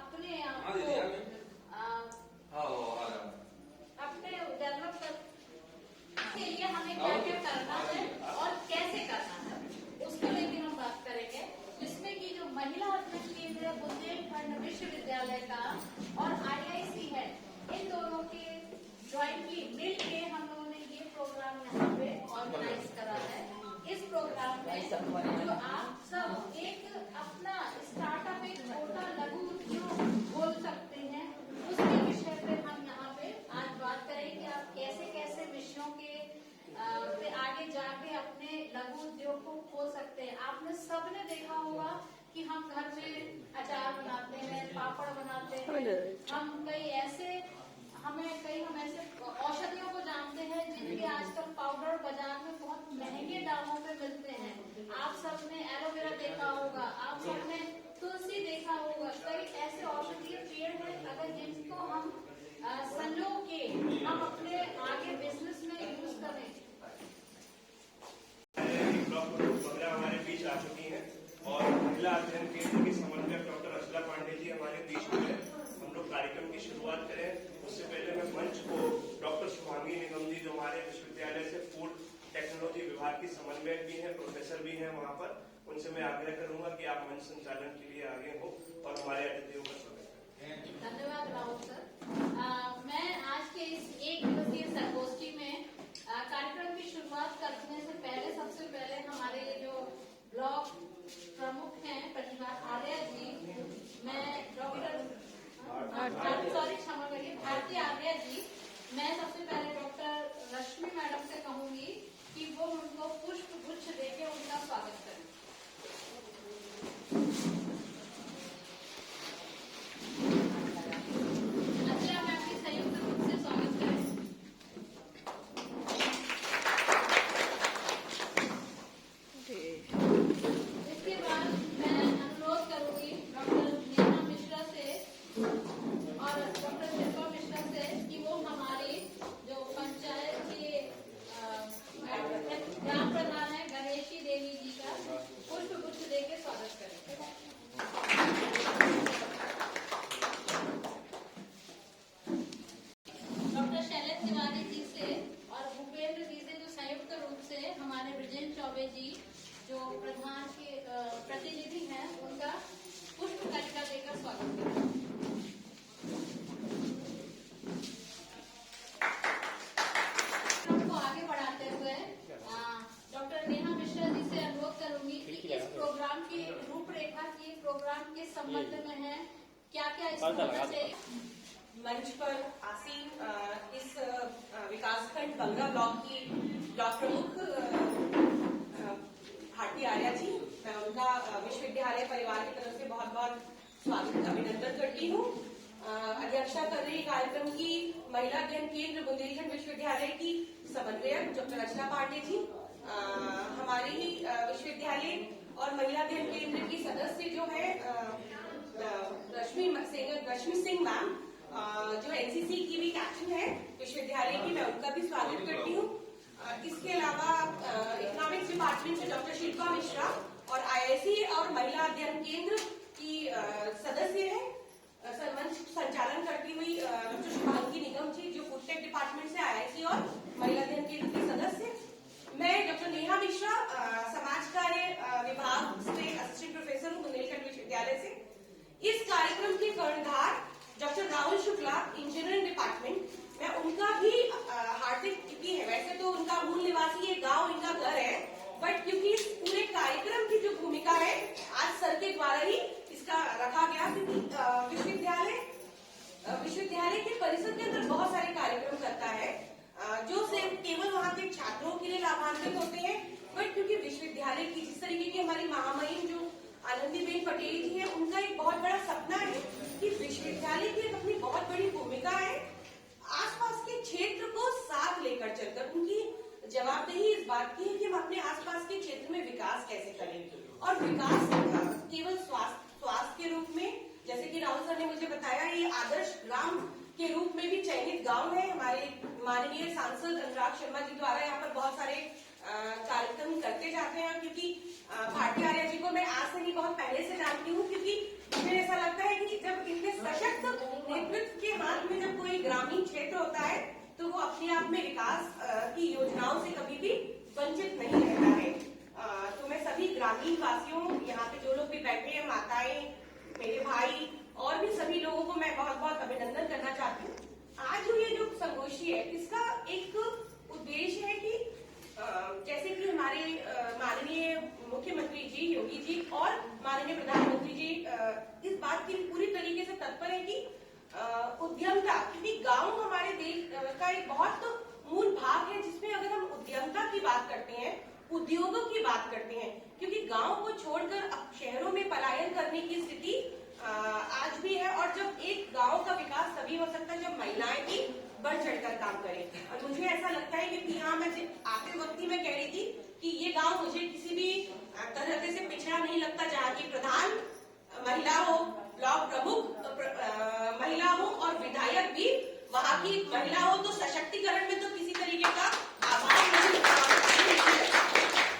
अपने अपने डेवलप के लिए हमें क्या क्या करना है और कैसे करना है उसको लेकर हम बात करेंगे, जिसमें कि जो महिला अध्ययन केंद्र बुंदेलखंड विश्वविद्यालय का और IIC है, इन दोनों के ज्वाइंटली मिल के हम लोगों ने ये प्रोग्राम यहाँ पे ऑर्गेनाइज करा है। इस प्रोग्राम में जो आप सब एक अपना स्टार्टअप, एक छोटा लघु उद्योग बोल सकते हैं, उसके विषय पे हम यहाँ पे आज बात करें कि आप कैसे कैसे विषयों के पे आगे जाके अपने लघु उद्योग को खोल सकते हैं। आपने सबने देखा होगा कि हम घर में अचार बनाते हैं, पापड़ बनाते हैं, हम ऐसे औषधियों को जानते हैं जिनके आजकल पाउडर बाजार में बहुत महंगे दामों पे मिलते हैं। आप सबने एलोवेरा देखा होगा, आप सबने तुलसी देखा होगा, कई ऐसे औषधीय पेड़ हैं अगर जिनको हम संजो के हम अपने आगे बिजनेस में यूज करें। हमारे बीच आ चुकी हैं और महिला अध्ययन केंद्र की समन्वयक डॉक्टर रचला पांडे जी हमारे बीच में है। हम लोग कार्यक्रम की शुरुआत करें उससे पहले मैं मंच को डॉक्टर शुभांगी निगम जी जो हमारे विश्वविद्यालय से फूड टेक्नोलॉजी विभाग की समन्वयक भी हैं, प्रोफेसर भी हैं वहाँ पर, उनसे मैं आग्रह करूंगा कि आप मंच संचालन के लिए आगे हो और हमारे अतिथियों का स्वागत करें। धन्यवाद राहुल सर। मैं आज के इस एक दिवसीय संगोष्ठी में कार्यक्रम की शुरुआत करने से पहले सबसे पहले हमारे जो ब्लॉक प्रमुख हैं प्रतिभा आर्या जी, मैं क्षमा करिए भारती आर्या जी, मैं सबसे पहले डॉक्टर रश्मि मैडम से कहूंगी कि वो उनको पुष्प गुच्छ देके उनका स्वागत करें। अच्छा, मैं आपकी संयुक्त रूप से स्वागत करें। इसके बाद मैं अनुरोध करूंगी डॉक्टर नेहा मिश्रा से और डॉक्टर शिल्पा मिश्रा से कि वो हमारी जो पंचायत के ग्राम प्रधान है गणेशी देवी जी का पुष्प गुच्छ देके स्वागत करें। डॉक्टर शैलेश तिवारी जी से और भूपेंद्र जी से जो संयुक्त रूप से हमारे ब्रजेंद्र चौबे जी जो प्रधान के प्रतिनिधि हैं उनका पुष्प कलिका देकर स्वागत करें। को आगे बढ़ाते हुए डॉक्टर नेहा मिश्रा जी से अनुरोध करूंगी कि इस प्रोग्राम की रूपरेखा की प्रोग्राम के संबंध में है, क्या क्या इसमें होना चाहिए। मंच पर आसीन इस विकासखंड बंगला ब्लॉक की ब्लॉक प्रमुख भारती आर्या जी, मैं उनका विश्वविद्यालय परिवार की तरफ से बहुत बहुत स्वागत अभिनंदन करती हूँ। अध्यक्षता कर रही कार्यक्रम की महिला अध्ययन केंद्र बुंदेलखंड विश्वविद्यालय की समन्वयक डॉक्टर रचना पांडे जी, हमारे ही विश्वविद्यालय और महिला अध्ययन केंद्र की सदस्य जो है रश्मि सिंह मैम, जो NCC की भी कैप्टन है विश्वविद्यालय की, मैं उनका भी स्वागत करती हूँ। इसके अलावा इकोनॉमिक्स डिपार्टमेंट से डॉक्टर शिल्पा मिश्रा और IIC और महिला अध्ययन केंद्र की सदस्य है, मंच संचालन करती हुई डॉक्टर शुभांगी निगम जी जो फूड टेक डिपार्टमेंट से IIC और महिला अध्ययन केंद्र की सदस्य। मैं डॉक्टर नेहा मिश्रा समाज कार्य विभाग से असिस्टेंट प्रोफेसर हूँ बुंदेलखंड विश्वविद्यालय से। इस कार्यक्रम के कर्णधार doctor Rahul Shukla engineering department, मैं उनका भी हार्दिक क्योंकि है, वैसे तो उनका मूल निवासी ये गांव इनका घर है, बट क्योंकि इस पूरे कार्यक्रम की जो भूमिका है आज सर के द्वारा ही इसका रखा गया, क्योंकि विश्वविद्यालय के परिसर के अंदर बहुत सारे कार्यक्रम करता है जो सिर्फ केवल वहाँ के छात्रों के लिए लाभान्वित होते हैं, बट क्योंकि विश्वविद्यालय की जिस तरीके की हमारी महामहिम जो आनंदीबेन पटेल जी है, उनका एक बहुत बड़ा सपना है कि विश्वविद्यालय की अपनी बहुत बड़ी भूमिका है आसपास के क्षेत्र को साथ लेकर चलकर। उनकी जवाबदेही इस बात की है कि हम अपने आसपास के क्षेत्र में विकास कैसे करें, और विकास केवल स्वास्थ्य के रूप में, जैसे कि राहुल सर ने मुझे बताया, ये आदर्श ग्राम के रूप में भी चयनित गांव है। हमारे माननीय सांसद अनुराग शर्मा जी द्वारा यहाँ पर बहुत सारे कार्यक्रम करते जाते हैं, क्योंकि भारती आर्या जी को मैं आज से नहीं बहुत पहले से जानती हूँ, क्योंकि मुझे ऐसा लगता है कि जब इनके अपने आप में विकास की योजनाओं से कभी भी वंचित नहीं रहता है। तो मैं सभी ग्रामीण वासियों, यहाँ पे जो लोग भी बैठे हैं, माताएं, मेरे भाई और भी सभी लोगों को मैं बहुत बहुत अभिनंदन करना चाहती हूँ। आज ये जो संगोष्ठी है, इसका एक उद्देश्य है कि जैसे कि हमारे माननीय मुख्यमंत्री जी योगी जी और माननीय प्रधानमंत्री जी इस बात की पूरी तरीके से तत्पर है कि उद्यमता, क्योंकि गांव हमारे देश का एक बहुत मूल भाग है, जिसमें अगर हम उद्यमता की बात करते हैं, उद्योगों की बात करते हैं, क्योंकि गांव को छोड़कर अब शहरों में पलायन करने की स्थिति आज भी है। और जब एक गांव का विकास तभी हो सकता है जब महिलाएं भी बढ़ चढ़कर काम करें। और मुझे ऐसा लगता है कि यहाँ मैं आते वक्त ही मैं कह रही थी कि ये गांव मुझे किसी भी तरह से पिछड़ा नहीं लगता, जहाँ की प्रधान महिला हो, ब्लॉक प्रमुख महिला हो और विधायक भी वहाँ की महिला हो, तो सशक्तिकरण में तो किसी तरीके का अभाव नहीं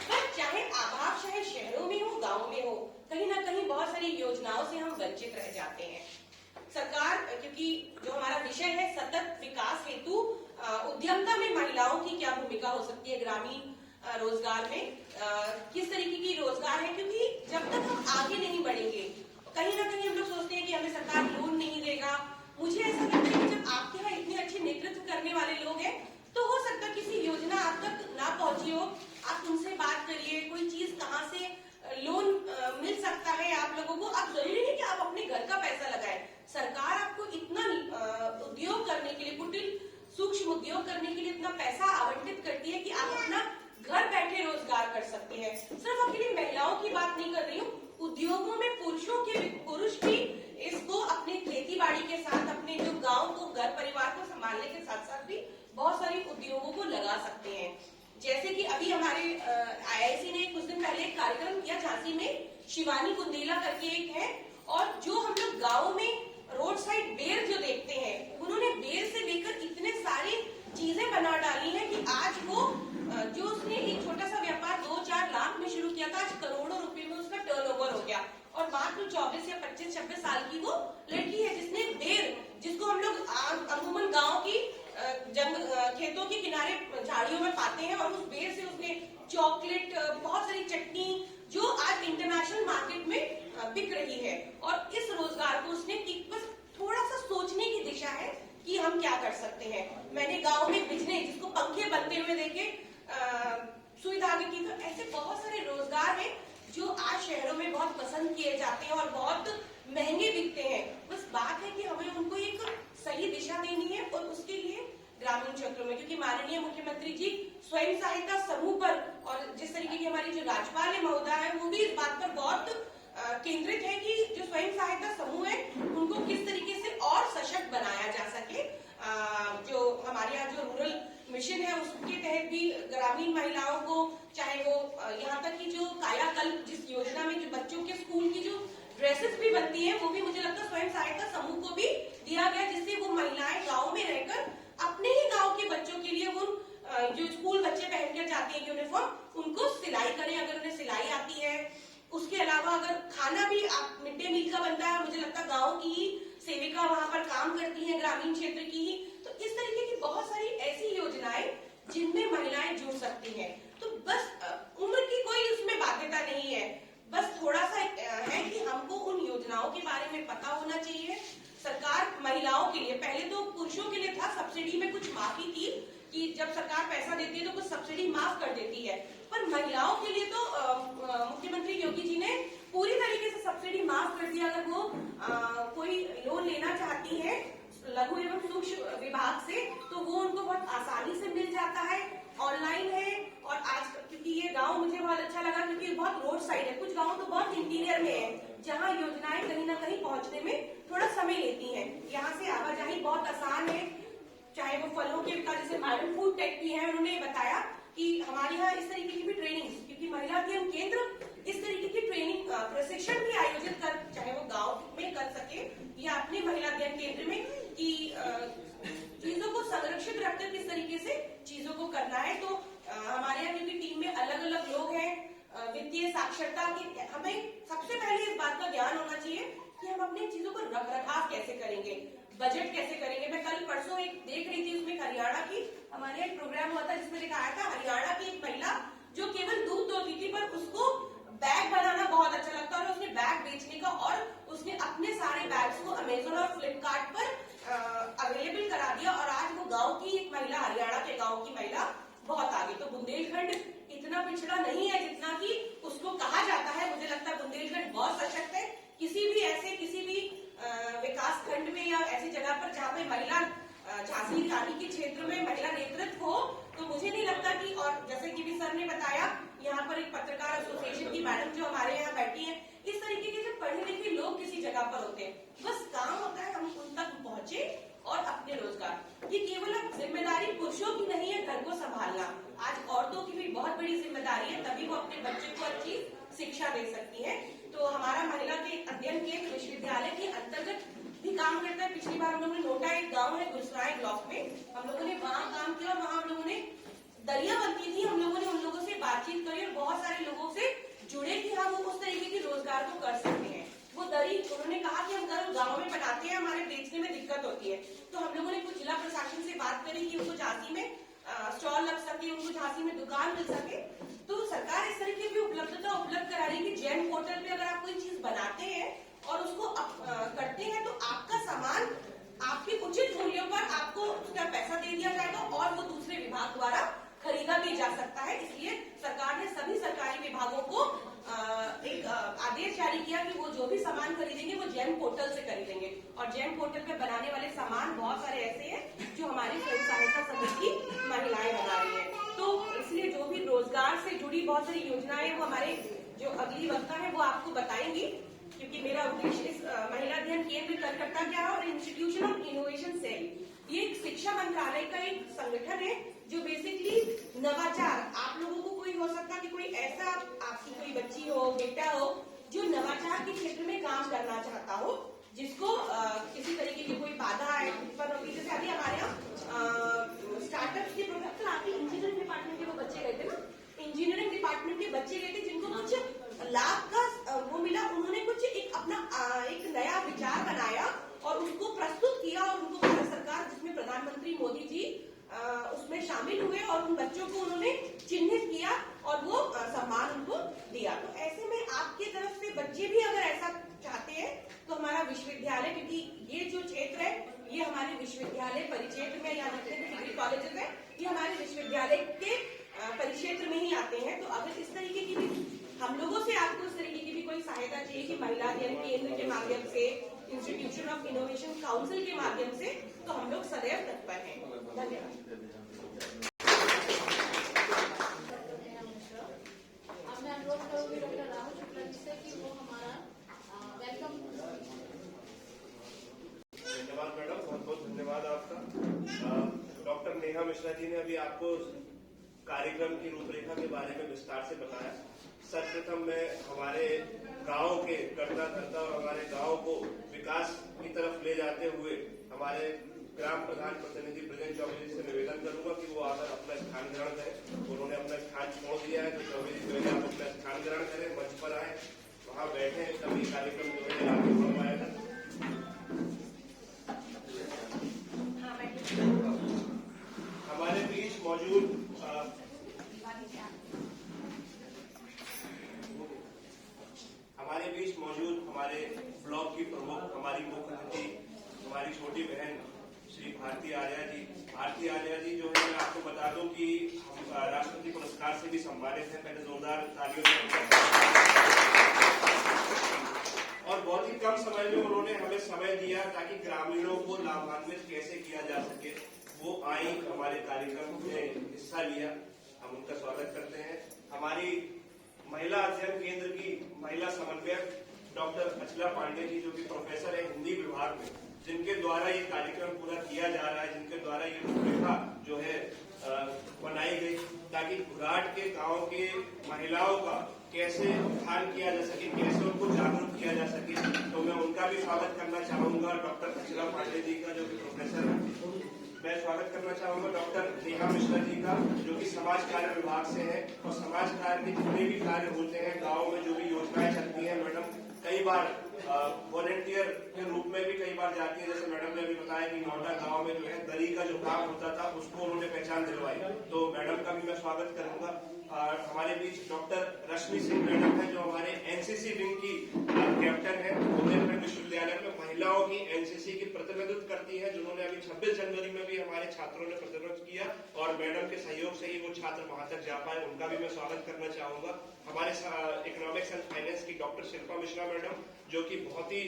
पर चाहे अभाव चाहे शहरों में हो, गाँव में हो, कहीं ना कहीं बहुत सारी योजनाओं से हम वंचित रह जाते हैं। सरकार, क्योंकि जो हमारा विषय है सतत विकास हेतु उद्यमता में महिलाओं की क्या भूमिका हो सकती है ग्रामीण रोजगार में, किस तरीके की रोजगार है, क्योंकि जब तक हम आगे नहीं बढ़ेंगे, कहीं ना कहीं हम लोग सोचते हैं कि हमें सरकार लोन नहीं देगा। मुझे ऐसा लगता है कि जब आपके यहाँ इतने अच्छे नेतृत्व करने वाले लोग हैं, तो हो सकता है किसी योजना आप तक ना पहुंची हो, आप उनसे बात करिए, कोई चीज कहाँ से लोन मिल सकता है आप लोगों को। आप जरूरी नहीं कि आप अपने घर का पैसा लगाएं, सरकार आपको इतना उद्योग करने के लिए, कुटिल सूक्ष्म उद्योग करने के लिए इतना पैसा आवंटित करती है कि आप अपना घर बैठे रोजगार कर सकते हैं। सिर्फ अकेली महिलाओं की बात नहीं कर रही हूँ, उद्योगों में पुरुष भी इसको अपने खेती बाड़ी के साथ, अपने जो गांव को, घर परिवार को संभालने के साथ साथ भी बहुत सारे उद्योगों को लगा सकते हैं। जैसे कि अभी हमारे IIC ने कुछ दिन पहले एक कार्यक्रम किया झांसी में, शिवानी बुंदेला करके एक है, और जो हम लोग गाँव में रोड साइड बेर जो देखते हैं, उन्होंने बेर से लेकर इतने सारी चीजें बना डाली हैं कि आज वो जो उसने एक छोटा सा व्यापार 2-4 लाख में शुरू किया था, आज करोड़ों रुपए में उसका टर्नओवर हो गया। और मात्र 24 या 25-26 साल की वो लड़की है, जिसने बेर, जिसको हम लोग अमूमन गाँव की खेतों के किनारे झाड़ियों में पाते हैं, और उस बेर से उसने चॉकलेट, बहुत सारी चटनी जो आज इंटरनेशनल मार्केट में बिक रही है। और इस रोजगार को उसने बस थोड़ा सा सोचने की दिशा है कि हम क्या कर सकते हैं। मैंने गांव में बिजनेस, जिसको पंखे बनते हुए देखे, सुई धागे की, तो ऐसे बहुत सारे रोजगार हैं जो आज शहरों में बहुत पसंद किए जाते हैं और बहुत महंगे बिकते हैं। बस बात है कि हमें उनको एक सही दिशा देनी है, और उसके लिए ग्रामीण क्षेत्रों में, क्योंकि माननीय मुख्यमंत्री जी स्वयं सहायता समूह पर, और जिस तरीके की हमारी जो राज्यपाल है महोदय है, वो भी इस बात पर बहुत केंद्रित है कि जो स्वयं सहायता समूह है उनको किस तरीके से और सशक्त बनाया जा सके। जो हमारे यहाँ जो रूरल मिशन है उसके तहत भी ग्रामीण महिलाओं को, चाहे वो यहाँ तक कि जो कायाकल्प, जिस योजना में जो बच्चों के स्कूल की जो ड्रेसेस भी बनती है, वो भी मुझे लगता है स्वयं सहायता समूह को भी दिया गया, जिससे वो महिलाएं गाँव में रहकर अपने ही गाँव के बच्चों के लिए वो जो स्कूल बच्चे पहन कर जाते हैं यूनिफॉर्म, उनको सिलाई करें, अगर उन्हें सिलाई आती है। उसके अलावा अगर खाना भी आप मिड डे मील का बनता है, मुझे लगता है गाँव की ही सेविका वहां पर काम करती है, ग्रामीण क्षेत्र की ही। तो इस तरीके की बहुत सारी ऐसी योजनाएं जिनमें महिलाएं जुड़ सकती हैं। तो बस उम्र की कोई उसमें बाध्यता नहीं है, बस थोड़ा सा है कि हमको उन योजनाओं के बारे में पता होना चाहिए। सरकार महिलाओं के लिए, पहले तो पुरुषों के लिए था, सब्सिडी में कुछ माफी थी कि जब सरकार पैसा देती है तो कुछ सब्सिडी माफ कर देती है, पर महिलाओं के लिए तो मुख्यमंत्री योगी जी ने पूरी तरीके से सब्सिडी माफ कर दिया। अगर वो कोई लोन लेना चाहती है लघु एवं सूक्ष्म विभाग से, तो वो उनको बहुत आसानी से मिल जाता है, ऑनलाइन है। और आज क्योंकि ये गांव मुझे बहुत अच्छा लगा, क्योंकि बहुत रोड साइड है, कुछ गांव तो बहुत इंटीरियर में है, जहां योजनाएं कहीं ना कहीं पहुंचने में थोड़ा समय लेती हैं। यहाँ से आवाजाही बहुत आसान है, चाहे वो फलों के विकास, जैसे मैडम फूड टेक भी है, उन्होंने बताया कि हमारे यहाँ इस तरीके की भी ट्रेनिंग, क्योंकि महिला अध्ययन केंद्र इस तरीके की ट्रेनिंग प्रशिक्षण भी आयोजित कर, चाहे वो गांव में कर सके या अपने महिला अध्ययन केंद्र में, कि चीजों को संरक्षित रखकर किस तरीके से चीजों को करना है। तो हमारे यहाँ क्योंकि टीम में अलग अलग लोग हैं, वित्तीय साक्षरता की, हमें सबसे पहले इस बात का ज्ञान होना चाहिए कि हम अपनी चीजों को रख रखाव कैसे करेंगे। बजट कैसे करेंगे। मैं कल परसों एक देख रही थी, उसमें हरियाणा की हमारे एक प्रोग्राम हुआ था जिसमें दिखाया था हरियाणा की एक महिला जो केवल दूध धोती थी, पर उसको बैग बनाना बहुत अच्छा लगता है और उसने बैग बेचने का और उसने अपने सारे बैग्स को अमेजोन और फ्लिपकार्ट पर अवेलेबल करा दिया और आज वो गांव की एक महिला, हरियाणा के गांव की महिला बहुत आगे। तो बुंदेलखंड इतना पिछड़ा नहीं है जितना कि उसको कहा जाता है। मुझे लगता है बुंदेलखंड बहुत सशक्त है। किसी भी विकास खंड में या ऐसी जगह पर जहाँ पे महिला झांसी रानी के क्षेत्र में महिला नेतृत्व हो, तो मुझे नहीं लगता कि, और जैसे कि भी सर ने बताया, यहाँ पर एक पत्रकार एसोसिएशन की मैडम जो हमारे यहाँ बैठी है, इस तरीके के जो पढ़े लिखे लोग किसी जगह पर होते हैं, बस काम होता है हम उन तक पहुंचे और अपने रोजगार। ये केवल अब जिम्मेदारी पुरुषों की नहीं है घर को संभालना, आज औरतों की भी बहुत बड़ी जिम्मेदारी है, तभी वो अपने बच्चे को अच्छी शिक्षा दे सकती है। तो हमारा महिला के अध्ययन केंद्र विश्वविद्यालय के अंतर्गत भी काम करता है। पिछली बार हम लोगों ने नोटा एक गांव है गुरसराय ब्लॉक में, हम लोगों ने वहां काम किया और वहां हम लोगों ने दरिया बनती थी, हम लोगों ने उन लोगों से बातचीत करी और बहुत सारे लोगों से जुड़े कि हम उस तरीके के रोजगार को कर सकते हैं। वो दरी उन्होंने कहा कि हम गाँव में बनाते हैं, हमारे बेचने में दिक्कत होती है, तो हम लोगों ने कुछ जिला प्रशासन से बात करी कि उनको झांसी में स्टॉल लग सके, उनको झांसी में दुकान मिल सके। तो सरकार इस तरीके की उपलब्धता उपलब्ध करा रही है कि जैम पोर्टल पे अगर आप कोई चीज बनाते हैं और उसको करते हैं तो आपका सामान आपके उचित मूल्यों पर आपको उसका पैसा दे दिया जाएगा और वो दूसरे विभाग द्वारा खरीदा भी जा सकता है। इसलिए सरकार ने सभी सरकारी विभागों को एक आदेश जारी किया कि वो जो भी सामान खरीदेंगे वो जैम पोर्टल से खरीदेंगे और जैम पोर्टल पे बनाने वाले सामान बहुत सारे ऐसे हैं जो हमारी स्वयं सहायता समूह की महिलाएं बना रही है। तो इसलिए जो भी रोजगार से जुड़ी बहुत सारी योजनाएं वो हमारे जो अगली वक्ता है वो आपको बताएंगी, क्योंकि मेरा उद्देश्य इस महिला अध्ययन केंद्र कलकत्ता क्या है और इंस्टीट्यूशन ऑफ इनोवेशन सेल, ये एक शिक्षा मंत्रालय का एक संगठन है जो बेसिकली नवाचार, आप लोगों को कोई हो सकता कि कोई ऐसा आपकी कोई बच्ची हो, बेटा हो जो नवाचार के क्षेत्र में काम करना चाहता हो, जिसको किसी तरीके की कोई बाधा है उत्पन्न होगी। जैसे अभी हमारे यहाँ स्टार्टअप के प्रोडक्ट आपके इंजीनियरिंग डिपार्टमेंट के वो बच्चे गए थे ना, इंजीनियरिंग डिपार्टमेंट के बच्चे गए थे जिनको कुछ लाभ का वो मिला, उन्होंने कुछ एक अपना एक नया विचार बनाया और उसको प्रस्तुत किया और उनको भारत सरकार, जिसमें प्रधानमंत्री मोदी जी उसमें शामिल हुए और उन बच्चों को उन्होंने चिन्हित किया और वो सम्मान उनको दिया। तो ऐसे में आपकी तरफ से बच्चे भी अगर ऐसा चाहते हैं तो हमारा विश्वविद्यालय, क्योंकि ये जो क्षेत्र है ये हमारे विश्वविद्यालय परिक्षेत्र में या जितने भी डिग्री कॉलेजेस है ये हमारे विश्वविद्यालय के परिक्षेत्र में ही आते हैं। तो अगर इस तरीके की भी हम लोगों से आपको इस तरीके की भी कोई सहायता चाहिए कि महिला अध्ययन केंद्र के माध्यम से, इंस्टीट्यूशन ऑफ इनोवेशन काउंसिल के माध्यम से, तो हम लोग सदैव तत्पर हैं। धन्यवाद। अब मैं अनुरोध करूंगी डॉक्टर राहुल शुक्ला जी से कि वो हमारा वेलकम। धन्यवाद मैडम, बहुत बहुत धन्यवाद आपका। डॉक्टर नेहा मिश्रा जी ने अभी आपको कार्यक्रम की रूपरेखा के बारे में विस्तार से बताया। सर्वप्रथम मैं हमारे गांव के कर्ता धर्ता और हमारे गांव को विकास की तरफ ले जाते हुए हमारे ग्राम प्रधान प्रतिनिधि ब्रजेश चौबे जी से निवेदन करूंगा कि वो आकर अपना स्थान ग्रहण करें। उन्होंने अपना स्थान छोड़ दिया है, तो चौबे जी जो है आप अपना स्थान ग्रहण करें, मंच पर आए, वहां बैठे, तभी कार्यक्रम जो है आगे बढ़ पाएगा। हमारे बीच मौजूद हमारे ब्लॉक की प्रमुख, हमारी मुख्यमंत्री, हमारी छोटी बहन श्री भारती आर्या जी जो है, मैं आपको बता दूं कि हम राष्ट्रपति पुरस्कार से भी सम्मानित हैं। पहले जोरदार तालियों से। और बहुत ही कम समय में उन्होंने हमें समय दिया ताकि ग्रामीणों को लाभान्वित कैसे किया जा सके। वो आई, हमारे कार्यक्रम में हिस्सा लिया, हम उनका स्वागत करते हैं। हमारी महिला अध्ययन केंद्र की महिला समन्वयक डॉक्टर अचला पांडे जी, जो कि प्रोफेसर है हिंदी विभाग में, जिनके द्वारा ये कार्यक्रम पूरा किया जा रहा है, जिनके द्वारा ये रूपरेखा जो है बनाई गई ताकि घुराट के गांव के महिलाओं का कैसे उत्थान किया जा सके, कैसे उनको जागरूक किया जा सके। तो मैं उनका भी स्वागत करना चाहूंगा, डॉक्टर अचला पांडे जी का, जो कि प्रोफेसर है। मैं स्वागत करना चाहूंगा डॉक्टर नेहा मिश्रा जी का, जो कि समाज कार्य विभाग से है और समाज कार्य के जितने भी कार्य होते हैं गाँव में, जो भी योजनाएं चलती है मैडम, कई बार वॉलेंटियर के रूप में भी कई बार जाती है। जैसे मैडम ने अभी बताया कि नौटा गांव में जो है दरी का जो काम होता था उसको उन्होंने पहचान दिलवाई, तो मैडम का भी मैं स्वागत करूंगा। हमारे बीच डॉक्टर रश्मि सिंह मैडम है जो हमारे एनसीसी विंग की कैप्टन है। बुंदेलखंड विश्वविद्यालय में महिलाओं की एनसीसी की प्रतिनिधित्व करती है, जिन्होंने अभी 26 जनवरी में भी हमारे छात्रों ने प्रतिनिधित्व किया और मैडम के सहयोग से ही वो छात्र वहां तक जा पाए, उनका भी मैं स्वागत करना चाहूंगा। हमारे इकोनॉमिक्स एंड फाइनेंस की डॉक्टर शिल्पा मिश्रा मैडम, जो कि बहुत ही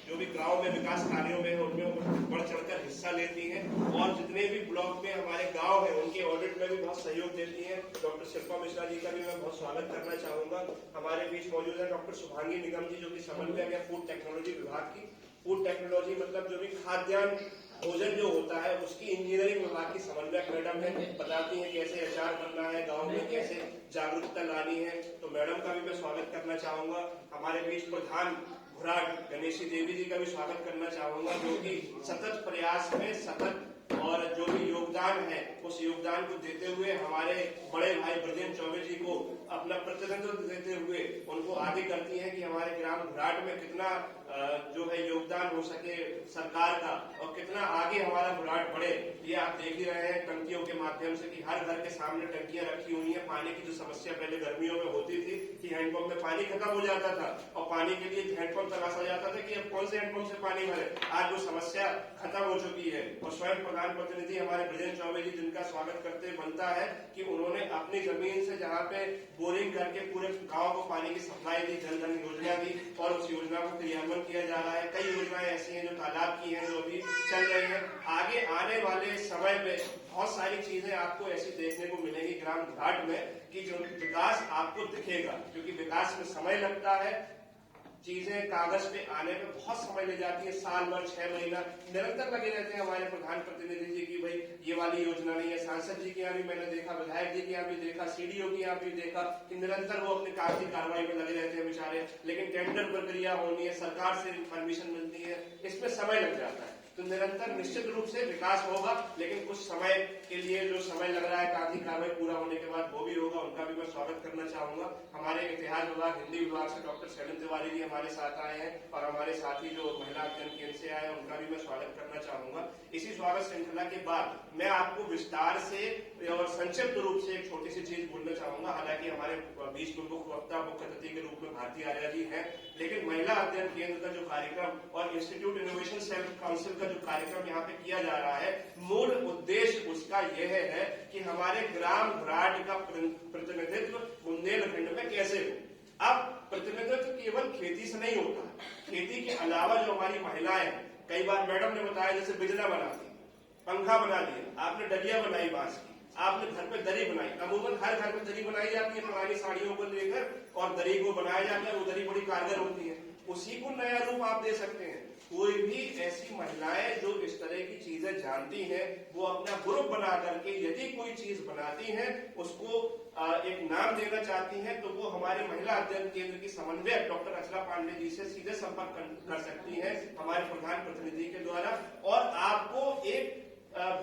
जो भी गांव में विकास कार्यों में उनमें बढ़ चढ़कर हिस्सा लेती हैं और जितने भी ब्लॉक में हमारे गांव है उनके ऑडिट में भी बहुत सहयोग देती हैं। डॉक्टर शिल्पा मिश्रा जी का भी मैं बहुत स्वागत करना चाहूंगा। हमारे बीच मौजूद है डॉक्टर शुभांगी निगम जी, जो कि समन्वयक है फूड टेक्नोलॉजी विभाग की। फूड टेक्नोलॉजी मतलब जो भी खाद्यान्न भोजन जो होता है उसकी इंजीनियरिंग विभाग की समन्वयक मैडम है, बताती है कैसे अचार बनना है, गांव में कैसे जागरूकता लानी है, तो मैडम का भी मैं स्वागत करना चाहूंगा। हमारे बीच प्रधान घुराट गणेशी देवी जी का भी स्वागत करना चाहूंगा, जो कि सतत प्रयास में सतत और जो भी योगदान है उस योगदान को देते हुए हमारे बड़े भाई ब्रजेंद्र चौबे जी को अपना प्रतिनिधित्व देते हुए उनको आगे करती हैं कि हमारे ग्राम घुराट में कितना जो है योगदान हो सके सरकार का और कितना आगे हमारा घुराट बढ़े। ये आप देख ही रहे हैं टंकियों के माध्यम से कि हर घर के सामने टंकियां रखी हुई हैं। पानी की जो समस्या पहले गर्मियों में होती थी कि हैंडपंप में पानी खत्म हो जाता था और पानी के लिए हैंडपंप तलाशा जाता था कि अब कौन से हैंडपंप से पानी भरे, आज वो समस्या खत्म हो चुकी है। और स्वयं प्रधान प्रतिनिधि हमारे ब्रजेंद्र चौबे जी, जिनका स्वागत करते बनता है कि उन्होंने अपनी जमीन से जहाँ पे बोरिंग करके पूरे गांव को पानी की सप्लाई दी, जन धन योजना दी और उस योजना को क्रियान्वयन किया जा रहा है। कई योजनाएं ऐसी हैं जो तालाब की हैं, जो अभी चल रही हैं। आगे आने वाले समय में बहुत सारी चीजें आपको ऐसी देखने को मिलेगी ग्राम घाट में कि जो विकास आपको दिखेगा, क्योंकि विकास में समय लगता है। चीजें कागज पे आने में बहुत समय ले जाती है, साल भर 6 महीना निरंतर लगे रहते हैं हमारे प्रधान प्रतिनिधि जी की भाई ये वाली योजना नहीं है। सांसद जी के यहाँ भी मैंने देखा, विधायक जी के यहाँ भी देखा, सीडीओ के यहाँ भी देखा कि निरंतर वो अपनी कागजी कार्रवाई में लगे रहते हैं बेचारे, लेकिन टेंडर प्रक्रिया होनी है, सरकार से परमिशन मिलती है, इसमें समय लग जाता है। तो निरंतर निश्चित रूप से विकास होगा, लेकिन कुछ समय के लिए जो समय लग रहा है कागजी कार्रवाई पूरा होने के बाद वो भी होगा, उनका भी मैं स्वागत करना चाहूंगा। हमारे इतिहास विभाग हिंदी विभाग से डॉक्टर शैलन तिवारी जी हमारे साथ आए हैं और हमारे साथी जो महिला अध्ययन केंद्र से आए हैं उनका भी मैं स्वागत करना चाहूंगा। इसी स्वागत श्रृंखला के बाद मैं आपको विस्तार से और संक्षिप्त रूप से एक छोटी सी चीज बोलना चाहूंगा। हालांकि हमारे बीच में मुख्य वक्ता मुख्य अतिथि के रूप में भारती आर्या जी हैं, लेकिन महिला अध्ययन केंद्र का जो कार्यक्रम और इंस्टीट्यूट इनोवेशन सेल्फ काउंसिल का जो कार्यक्रम यहाँ पे किया जा रहा है, मूल उद्देश्य उसका यह है कि हमारे ग्राम घुराट का प्रतिनिधित्व बुंदेलखंड में कैसे हो। अब प्रतिनिधित्व केवल खेती से नहीं होता, खेती के अलावा जो हमारी महिलाएं, कई बार मैडम ने बताया जैसे बिजला बनाती, पंखा बना दिया, आपने डलिया बनाई बांस की, आपने घर पे दरी बनाई। अमूमन हर घर में दरी बनाई जाती है पुरानी साड़ियों को लेकर और दरी को बनाया जाता है, वो दरी बड़ी कारगर होती है। उसी को नया रूप आप दे सकते हैं। कोई भी ऐसी महिलाएं जो इस तरह की चीजें जानती हैं, वो अपना ग्रुप बना करके यदि कोई चीज बनाती हैं, उसको एक नाम देना चाहती हैं, तो वो हमारे महिला अध्ययन केंद्र की समन्वयक डॉक्टर अर्चला पांडे जी से सीधे संपर्क कर सकती हैं हमारे प्रधान प्रतिनिधि के द्वारा, और आपको एक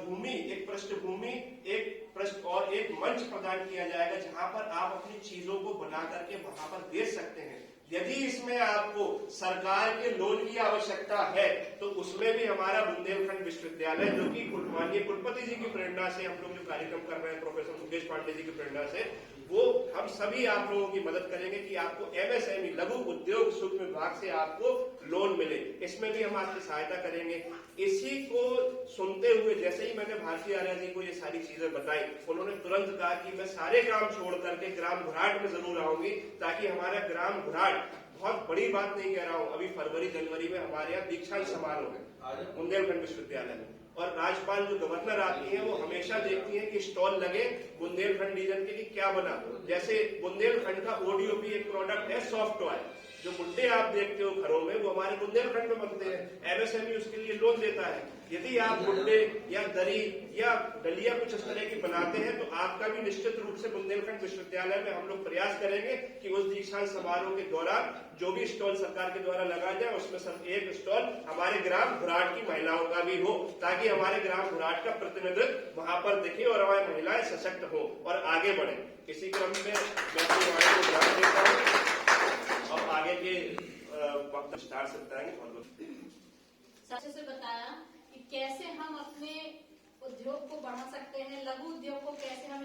भूमि, एक पृष्ठभूमि, एक पृष्ठ और एक मंच प्रदान किया जाएगा जहां पर आप अपनी चीजों को बना करके वहां पर बेच सकते हैं। यदि इसमें आपको सरकार के लोन की आवश्यकता है तो उसमें भी हमारा बुंदेलखंड विश्वविद्यालय, जो कि माननीय कुलपति जी की प्रेरणा से हम लोग जो कार्यक्रम कर रहे हैं, प्रोफेसर मुकेश पांडे जी की प्रेरणा से, वो हम सभी आप लोगों की मदद करेंगे कि आपको एमएसएमई लघु उद्योग सूक्ष्म विभाग से आपको लोन मिले। इसमें भी हम आपकी सहायता करेंगे। इसी को सुनते हुए जैसे ही मैंने भारती आर्या जी को ये सारी चीजें बताई, उन्होंने तुरंत कहा कि मैं सारे काम छोड़ करके ग्राम घुराट में जरूर आऊंगी, ताकि हमारा ग्राम घुराट, बहुत बड़ी बात नहीं कह रहा हूं, अभी फरवरी जनवरी में हमारे यहाँ दीक्षांत समारोह है बुंदेलखंड विश्वविद्यालय में, और राज्यपाल जो गवर्नर आती है वो हमेशा देखती है कि स्टॉल लगे बुंदेलखंड रीजन के कि क्या बना। जैसे बुंदेलखंड का ओडीओपी एक प्रोडक्ट है सॉफ्ट टॉय, जो गुड्डे आप देखते हो घरों में वो हमारे बुंदेलखंड में बनते हैं। एमएसएमई उसके लिए लोन देता है। यदि आप गुड्डे या दरी या डलिया कुछ इस तरह की बनाते हैं तो आपका भी निश्चित रूप से बुंदेलखंड विश्वविद्यालय में हम लोग प्रयास करेंगे कि उस दीक्षांत समारोह के दौरान जो भी स्टॉल सरकार के द्वारा लगाया जाए उसमें सिर्फ एक स्टॉल हमारे ग्राम घुराट की महिलाओं का भी हो, ताकि हमारे ग्राम घुराट का प्रतिनिधित्व वहां पर दिखे और हमारी महिलाएं सशक्त हो और आगे बढ़े। इसी क्रम में मैं अपनी वाणी को ध्यान देता हूँ। अब आगे के वक्त विस्तार से बताएंगे। बहुत बहुत अच्छे से बताया कि कैसे हम अपने उद्योग को बढ़ा सकते हैं, लघु उद्योग को कैसे हमें